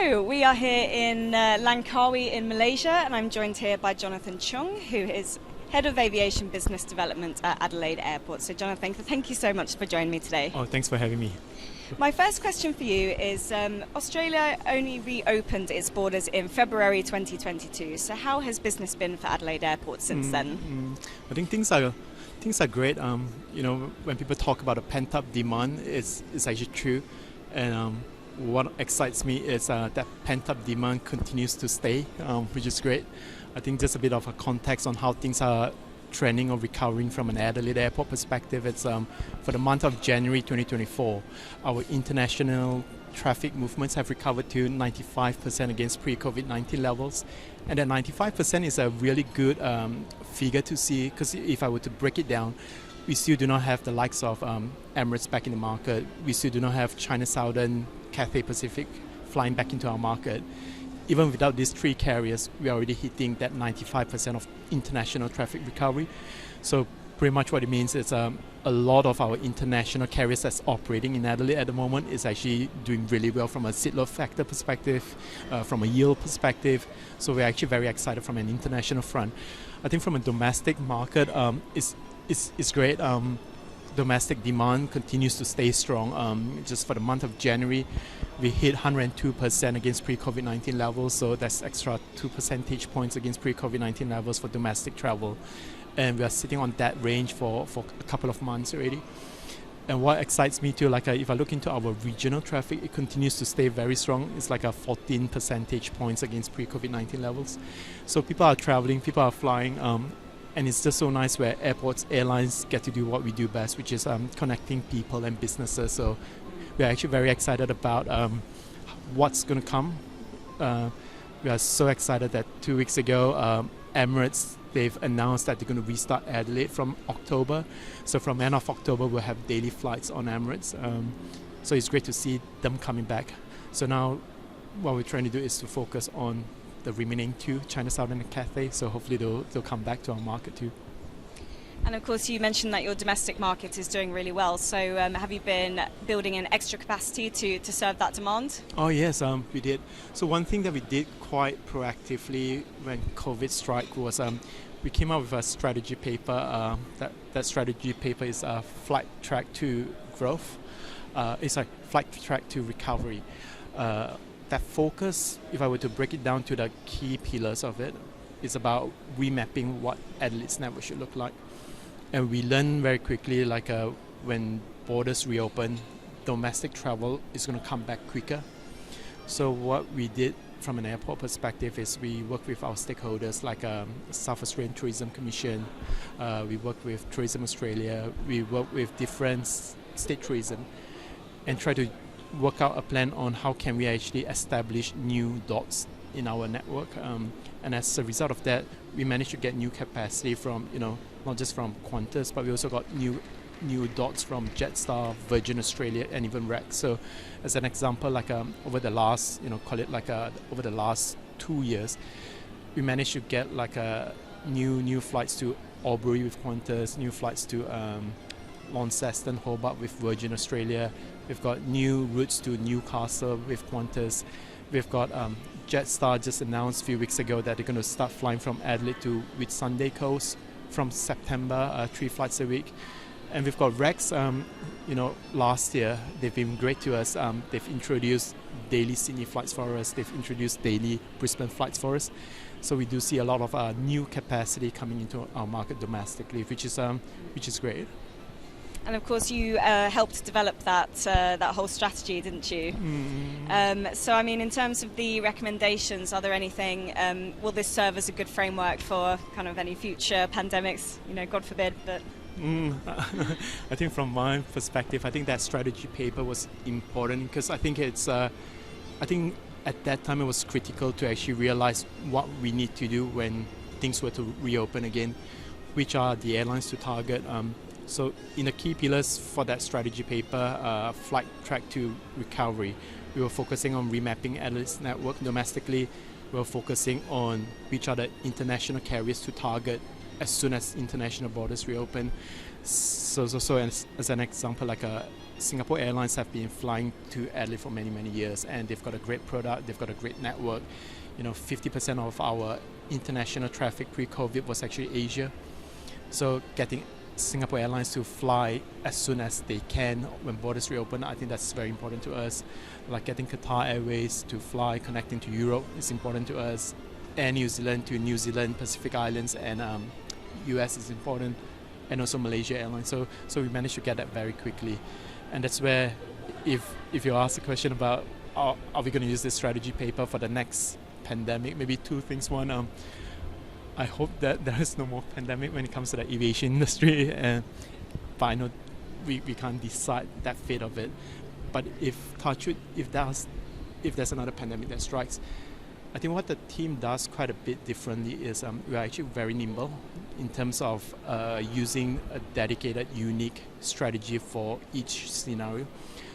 So we are here in Langkawi in Malaysia, and I'm joined here by Jonathan Cheong, who is Head of Aviation Business Development at Adelaide Airport. So Jonathan, thank you so much for joining me today. Oh, thanks for having me. My first question for you is, Australia only reopened its borders in February 2022. So how has business been for Adelaide Airport since then? I think things are great. When people talk about a pent-up demand, it's actually true. And what excites me is that pent-up demand continues to stay, which is great. I think just a bit of a context on how things are trending or recovering from an Adelaide Airport perspective. It's for the month of January 2024, our international traffic movements have recovered to 95% against pre-COVID-19 levels. And that 95% is a really good figure to see, because if I were to break it down, we still do not have the likes of Emirates back in the market. We still do not have China Southern, Cathay Pacific flying back into our market. Even without these three carriers, we are already hitting that 95% of international traffic recovery. So pretty much what it means is a lot of our international carriers that's operating in Adelaide at the moment is actually doing really well from a seat load factor perspective, from a yield perspective. So we're actually very excited from an international front. I think from a domestic market, it's great. Domestic demand continues to stay strong. Just for the month of January, we hit 102% against pre-COVID-19 levels, so that's extra 2 percentage points against pre-COVID-19 levels for domestic travel. And we are sitting on that range for a couple of months already. And what excites me too, if I look into our regional traffic, it continues to stay very strong. It's like a 14 percentage points against pre-COVID-19 levels. So people are traveling, people are flying, and it's just so nice where airports, airlines get to do what we do best, which is connecting people and businesses. So we're actually very excited about what's going to come. We are so excited that 2 weeks ago, Emirates, they've announced that they're going to restart Adelaide from October. So from end of October, we'll have daily flights on Emirates. So it's great to see them coming back. So now what we're trying to do is to focus on the remaining two, China Southern and Cathay, so hopefully they'll come back to our market too. And of course you mentioned that your domestic market is doing really well, so have you been building in extra capacity to serve that demand? Oh yes, we did. So one thing that we did quite proactively when COVID struck was we came up with a strategy paper. That strategy paper is Flight Track to Growth. It's like Flight Track to Recovery. That focus, if I were to break it down to the key pillars of it, is about remapping what Adelaide's network should look like. And we learned very quickly, when borders reopen, domestic travel is going to come back quicker. So what we did from an airport perspective is we worked with our stakeholders like South Australian Tourism Commission, we worked with Tourism Australia, we worked with different state tourism, and try to work out a plan on how can we actually establish new dots in our network. And as a result of that, we managed to get new capacity from, not just from Qantas, but we also got new dots from Jetstar, Virgin Australia, and even Rex. So as an example, over the last, over the last 2 years, we managed to get new flights to Albury with Qantas, new flights to Launceston, Hobart with Virgin Australia. We've got new routes to Newcastle with Qantas. We've got Jetstar just announced a few weeks ago that they're going to start flying from Adelaide to Whitsunday Coast from September, 3 flights a week. And we've got Rex, last year, they've been great to us. They've introduced daily Sydney flights for us. They've introduced daily Brisbane flights for us. So we do see a lot of new capacity coming into our market domestically, which is great. And of course you helped develop that whole strategy, didn't you? So I mean, in terms of the recommendations, are there anything, will this serve as a good framework for kind of any future pandemics, God forbid, but... I think from my perspective, I think that strategy paper was important because I think I think at that time it was critical to actually realize what we need to do when things were to reopen again, which are the airlines to target. So in the key pillars for that strategy paper, Flight Track to Recovery, we were focusing on remapping Adelaide's network domestically. We were focusing on which are the international carriers to target as soon as international borders reopen. So as an example, Singapore Airlines have been flying to Adelaide for many, many years, and they've got a great product, they've got a great network. 50% of our international traffic pre-COVID was actually Asia. So getting Singapore Airlines to fly as soon as they can when borders reopen, I think that's very important to us. Like getting Qatar Airways to fly, connecting to Europe is important to us. Air New Zealand to New Zealand, Pacific Islands, and US is important, and also Malaysia Airlines. So we managed to get that very quickly. And that's where, if you ask the question about are we going to use this strategy paper for the next pandemic, maybe two things. One, I hope that there is no more pandemic when it comes to the aviation industry, but I know we can't decide that fate of it. But if there's another pandemic that strikes, I think what the team does quite a bit differently is we're actually very nimble in terms of using a dedicated, unique strategy for each scenario.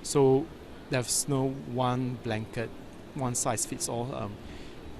So there's no one blanket, one size fits all.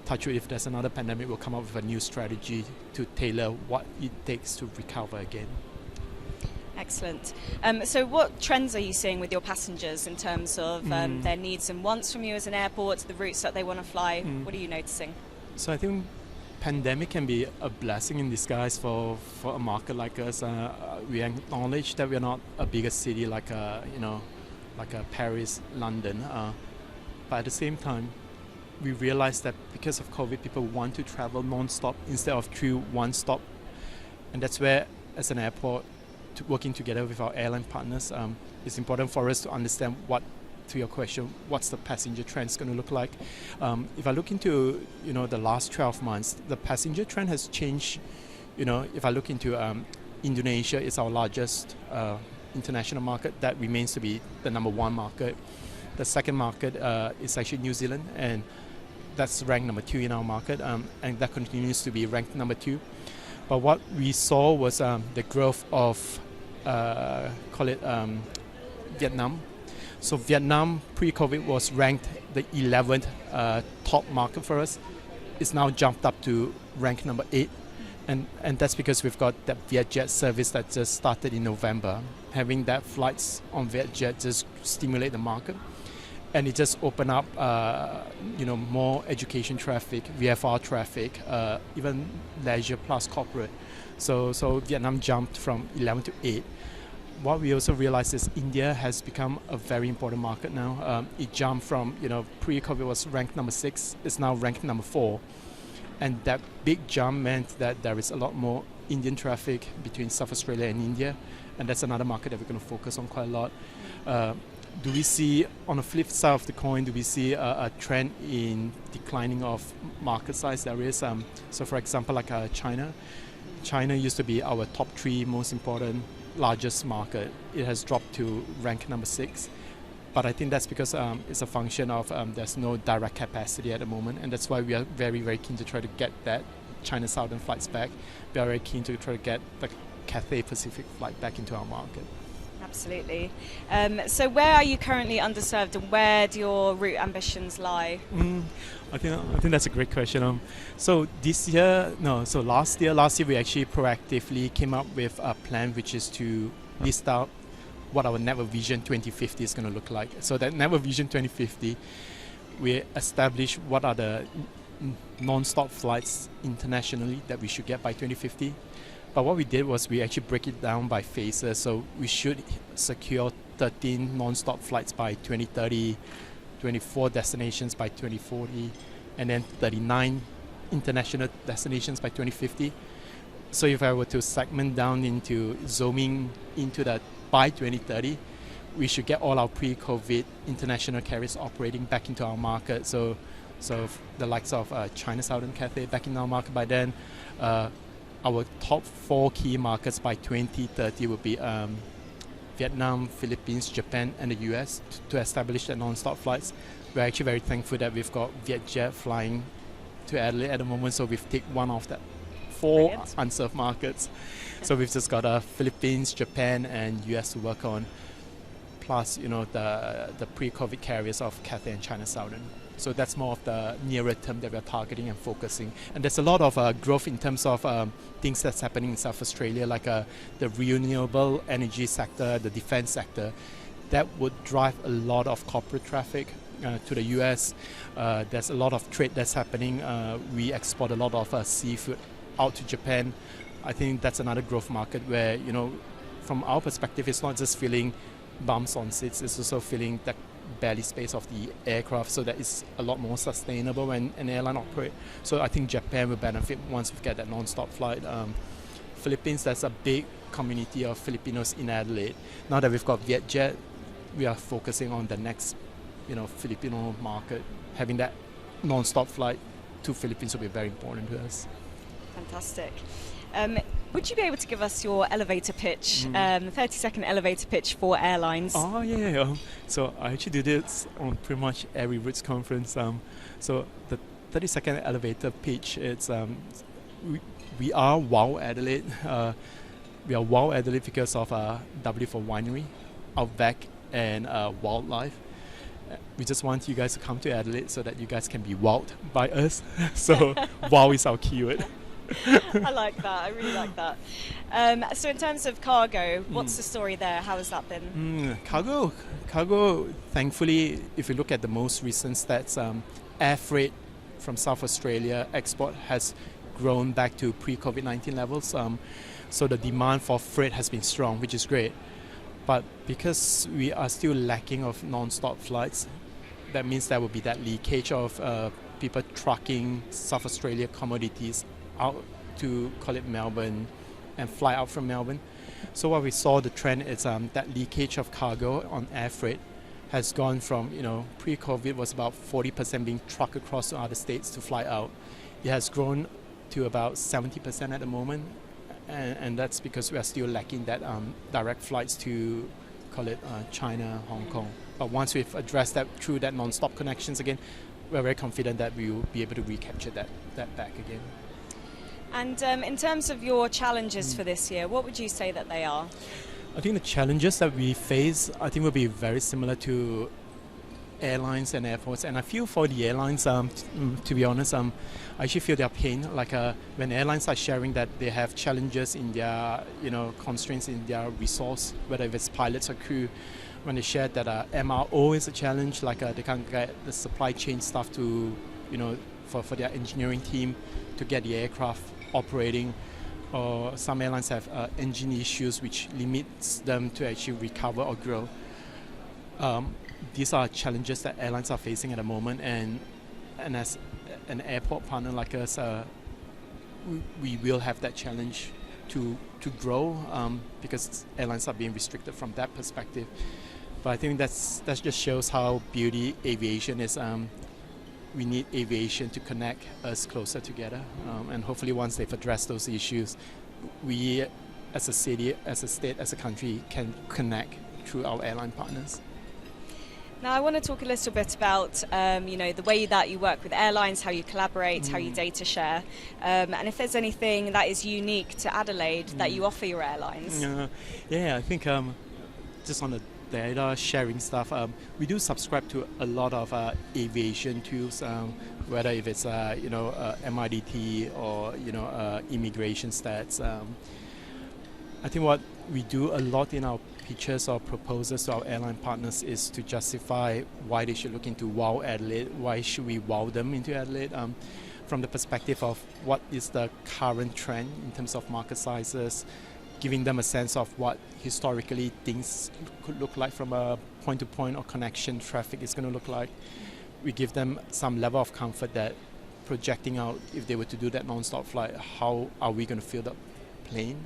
Touch wood, if there's another pandemic, we'll come up with a new strategy to tailor what it takes to recover again. Excellent. So what trends are you seeing with your passengers in terms of their needs and wants from you as an airport, the routes that they want to fly? What are you noticing? So I think pandemic can be a blessing in disguise for a market like us. We acknowledge that we're not a bigger city like Paris, London, but at the same time, we realize that because of COVID, people want to travel non-stop instead of through one stop, and that's where, as an airport, working together with our airline partners, it's important for us to understand to your question, what's the passenger trends going to look like. If I look into the last 12 months, the passenger trend has changed. If I look into Indonesia, is our largest international market. That remains to be the number one market. The second market is actually New Zealand, and that's ranked number 2 in our market, and that continues to be ranked number 2. But what we saw was the growth of Vietnam. So Vietnam pre-COVID was ranked the 11th top market for us. It's now jumped up to rank number 8, and that's because we've got that Vietjet service that just started in November. Having that flights on Vietjet just stimulate the market, and it just opened up more education traffic, VFR traffic, even leisure plus corporate. So Vietnam jumped from 11 to 8. What we also realized is India has become a very important market now. It jumped from, pre-COVID was ranked number 6, it's now ranked number 4. And that big jump meant that there is a lot more Indian traffic between South Australia and India, and that's another market that we're going to focus on quite a lot. Do we see, on the flip side of the coin, do we see a trend in declining of market size? There is. So for example, like China. China used to be our top 3 most important, largest market. It has dropped to rank number 6. But I think that's because it's a function of there's no direct capacity at the moment, and that's why we are very, very keen to try to get that China Southern flights back. We are very keen to try to get the Cathay Pacific flight back into our market. Absolutely. So where are you currently underserved, and where do your route ambitions lie? I think that's a great question. So last year we actually proactively came up with a plan, which is to list out what our Network Vision 2050 is going to look like. So that Network Vision 2050, we established what are the non-stop flights internationally that we should get by 2050. But what we did was we actually break it down by phases. So we should secure 13 non-stop flights by 2030, 24 destinations by 2040, and then 39 international destinations by 2050. So if I were to segment down into zooming into that by 2030, we should get all our pre-COVID international carriers operating back into our market. So the likes of China Southern Cathay back in our market by then. Our top 4 key markets by 2030 will be Vietnam, Philippines, Japan, and the US to establish the non-stop flights. We're actually very thankful that we've got Vietjet flying to Adelaide at the moment, so we've ticked one of that 4 Brilliant. unserved markets. So we've just got Philippines, Japan, and US to work on, plus the pre-COVID carriers of Cathay and China Southern. So that's more of the nearer term that we're targeting and focusing. And there's a lot of growth in terms of things that's happening in South Australia, like the renewable energy sector, the defense sector. that would drive a lot of corporate traffic to the US. There's a lot of trade that's happening. We export a lot of seafood out to Japan. I think that's another growth market where, from our perspective, it's not just filling bumps on seats, it's also filling the belly space of the aircraft, so that it's a lot more sustainable when an airline operates. So I think Japan will benefit once we get that non-stop flight. Philippines, there's a big community of Filipinos in Adelaide. Now that we've got Vietjet, we are focusing on the next, Filipino market. Having that non-stop flight to Philippines will be very important to us. Fantastic. Would you be able to give us your elevator pitch, 30-second elevator pitch for airlines? Oh, yeah. So I actually do this on pretty much every Roots conference. So the 30-second elevator pitch, it's we are Wow Adelaide. We are Wow Adelaide because of W for Winery, Outback and Wildlife. We just want you guys to come to Adelaide so that you guys can be wowed by us. So wow is our keyword. I like that. I really like that. So in terms of cargo, what's the story there? How has that been? Cargo, thankfully, if you look at the most recent stats, air freight from South Australia export has grown back to pre-COVID-19 levels. So the demand for freight has been strong, which is great. But because we are still lacking of non-stop flights, that means there will be that leakage of people trucking South Australia commodities out to, call it Melbourne, and fly out from Melbourne. So what we saw, the trend is that leakage of cargo on air freight has gone from, pre-COVID was about 40% being trucked across to other states to fly out. It has grown to about 70% at the moment, and that's because we are still lacking that direct flights to, call it China, Hong Kong. But once we've addressed that through that non-stop connections again, we're very confident that we will be able to recapture that back again. And in terms of your challenges for this year, what would you say that they are? I think the challenges that we face, will be very similar to airlines and airports. And I feel for the airlines, to be honest, I actually feel their pain. Like when airlines are sharing that they have challenges in their, constraints in their resource, whether if it's pilots or crew, when they share that MRO is a challenge, like they can't get the supply chain stuff to, for their engineering team to get the aircraft operating, or some airlines have engine issues which limits them to actually recover or grow. These are challenges that airlines are facing at the moment, and as an airport partner like us, we will have that challenge to grow because airlines are being restricted from that perspective. But I think that just shows how beauty aviation is. We need aviation to connect us closer together, and hopefully once they've addressed those issues, we as a city, as a state, as a country can connect through our airline partners. Now I want to talk a little bit about the way that you work with airlines, how you collaborate, how you data share, and if there's anything that is unique to Adelaide that you offer your airlines. I think just on the data sharing stuff, we do subscribe to a lot of aviation tools, whether if it's MIDT or immigration stats. I think what we do a lot in our pitches or proposals to our airline partners is to justify why they should look into Wow Adelaide, why should we wow them into Adelaide, from the perspective of what is the current trend in terms of market sizes, giving them a sense of what historically things could look like from a point-to-point or connection traffic is going to look like. We give them some level of comfort that projecting out, if they were to do that non-stop flight, how are we going to fill the plane?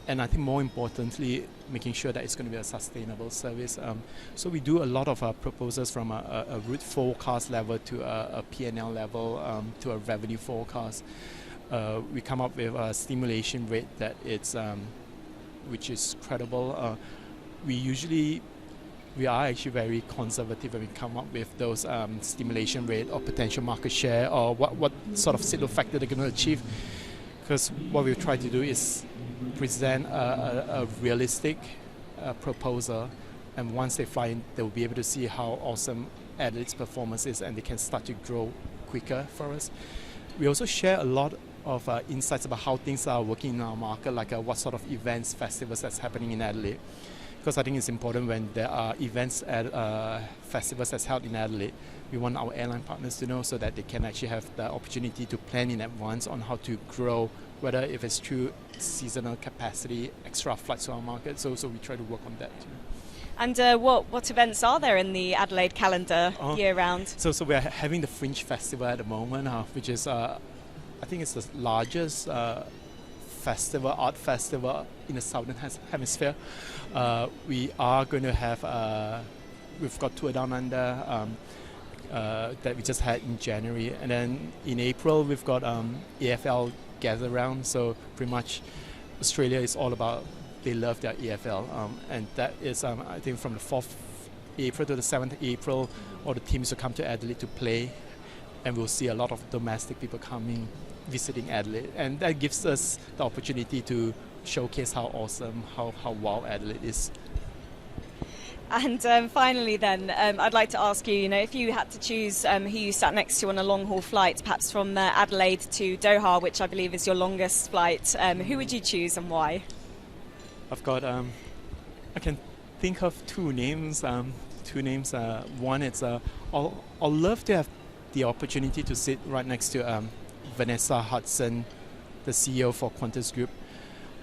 And I think more importantly, making sure that it's going to be a sustainable service. So we do a lot of proposals from a route forecast level to a P&L level to a revenue forecast. We come up with a stimulation rate that it's, which is credible. We are actually very conservative when we come up with those stimulation rate or potential market share or what sort of signal factor they're going to achieve. Because what we try to do is present a realistic proposal, and once they fly in, they will be able to see how awesome Adelaide's performance is, and they can start to grow quicker for us. We also share a lot of insights about how things are working in our market, like what sort of events, festivals that's happening in Adelaide. because I think it's important when there are events at festivals that's held in Adelaide. We want our airline partners to know so that they can actually have the opportunity to plan in advance on how to grow, whether if it's through seasonal capacity, extra flights to our market. So we try to work on that too. And what events are there in the Adelaide calendar year round? So we're having the Fringe Festival at the moment, which is I think it's the largest art festival in the southern hemisphere. We are going to have we've got Tour Down Under that we just had in January, and then in April we've got AFL Gather Round. So pretty much Australia is all about, they love their AFL, and that is I think from the 4th April to the 7th April, all the teams will come to Adelaide to play, and we'll see a lot of domestic people coming, visiting Adelaide, and that gives us the opportunity to showcase how awesome, how wow Adelaide is. And finally then, I'd like to ask you, if you had to choose who you sat next to on a long haul flight, perhaps from Adelaide to Doha, which I believe is your longest flight, who would you choose and why? I've got, I can think of two names. One, it's I'll love to have the opportunity to sit right next to Vanessa Hudson, the CEO for Qantas Group.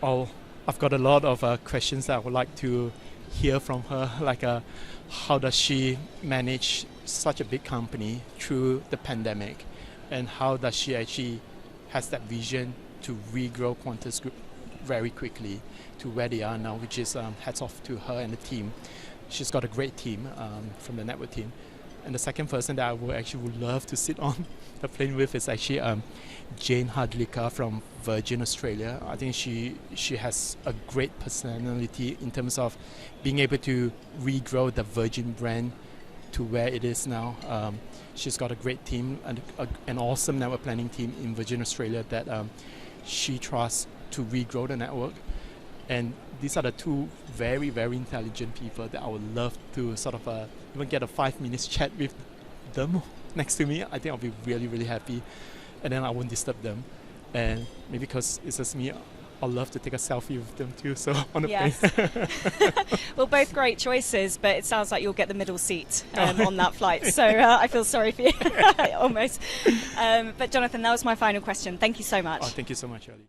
I've got a lot of questions that I would like to hear from her, like how does she manage such a big company through the pandemic, and how does she actually has that vision to regrow Qantas Group very quickly to where they are now, which is hats off to her and the team. She's got a great team from the network team. And the second person that I would love to sit on the plane with is actually Jane Hardlicka from Virgin Australia. I think she has a great personality in terms of being able to regrow the Virgin brand to where it is now. She's got a great team and an awesome network planning team in Virgin Australia that she trusts to regrow the network. And these are the two very, very intelligent people that I would love to sort of even get a 5 minutes chat with them next to me. I think I'll be really, really happy. And then I won't disturb them. And maybe because it's just me, I'll love to take a selfie with them too. So on the plane. Well, both great choices, but it sounds like you'll get the middle seat on that flight. So I feel sorry for you, almost. But Jonathan, that was my final question. Thank you so much. Thank you so much, Ellie.